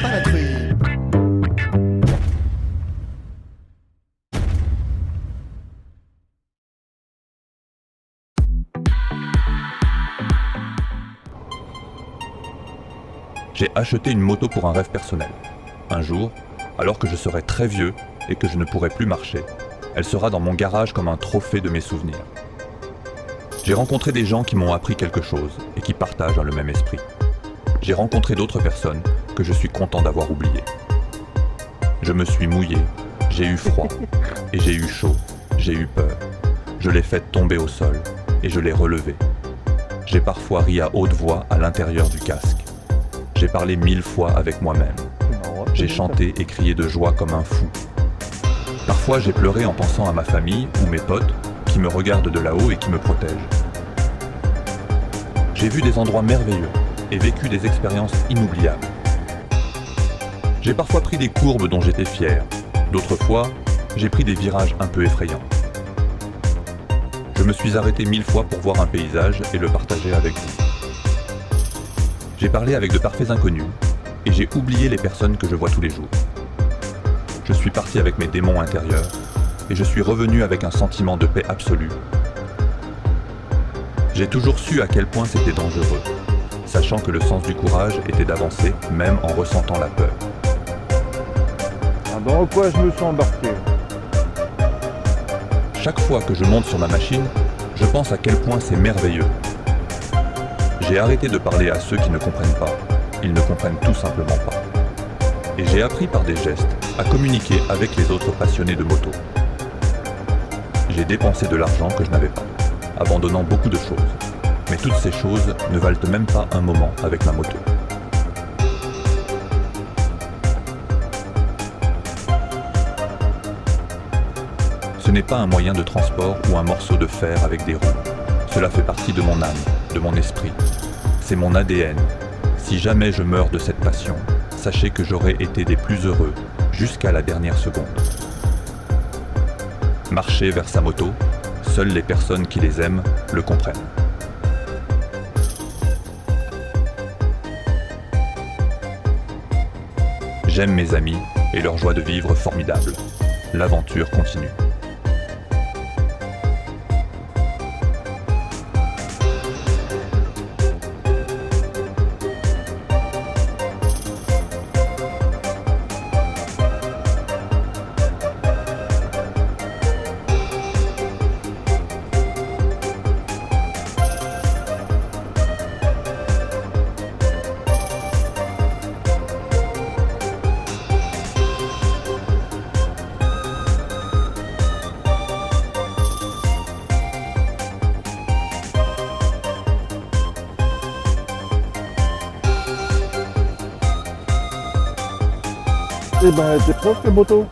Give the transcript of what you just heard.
pas la truie. J'ai acheté une moto pour un rêve personnel. Un jour, alors que je serai très vieux et que je ne pourrai plus marcher, elle sera dans mon garage comme un trophée de mes souvenirs. J'ai rencontré des gens qui m'ont appris quelque chose et qui partagent le même esprit. J'ai rencontré d'autres personnes que je suis content d'avoir oubliées. Je me suis mouillé, j'ai eu froid, et j'ai eu chaud, j'ai eu peur. Je l'ai fait tomber au sol, et je l'ai relevé. J'ai parfois ri à haute voix à l'intérieur du casque. J'ai parlé 1000 fois avec moi-même. J'ai chanté et crié de joie comme un fou. Parfois j'ai pleuré en pensant à ma famille ou mes potes qui me regardent de là-haut et qui me protègent. J'ai vu des endroits merveilleux et vécu des expériences inoubliables. J'ai parfois pris des courbes dont j'étais fier. D'autres fois, j'ai pris des virages un peu effrayants. Je me suis arrêté 1000 fois pour voir un paysage et le partager avec vous. J'ai parlé avec de parfaits inconnus et j'ai oublié les personnes que je vois tous les jours. Je suis parti avec mes démons intérieurs et je suis revenu avec un sentiment de paix absolue. J'ai toujours su à quel point c'était dangereux, sachant que le sens du courage était d'avancer même en ressentant la peur. Dans quoi je me suis embarqué? Chaque fois que je monte sur ma machine, je pense à quel point c'est merveilleux. J'ai arrêté de parler à ceux qui ne comprennent pas. Ils ne comprennent tout simplement pas. Et j'ai appris par des gestes à communiquer avec les autres passionnés de moto. J'ai dépensé de l'argent que je n'avais pas, abandonnant beaucoup de choses. Mais toutes ces choses ne valent même pas un moment avec ma moto. Ce n'est pas un moyen de transport ou un morceau de fer avec des roues. Cela fait partie de mon âme, de mon esprit. C'est mon ADN. Si jamais je meurs de cette passion, sachez que j'aurai été des plus heureux jusqu'à la dernière seconde. Marcher vers sa moto, seules les personnes qui les aiment le comprennent. J'aime mes amis et leur joie de vivre formidable. L'aventure continue. Eh ben, t'es prof, les motos?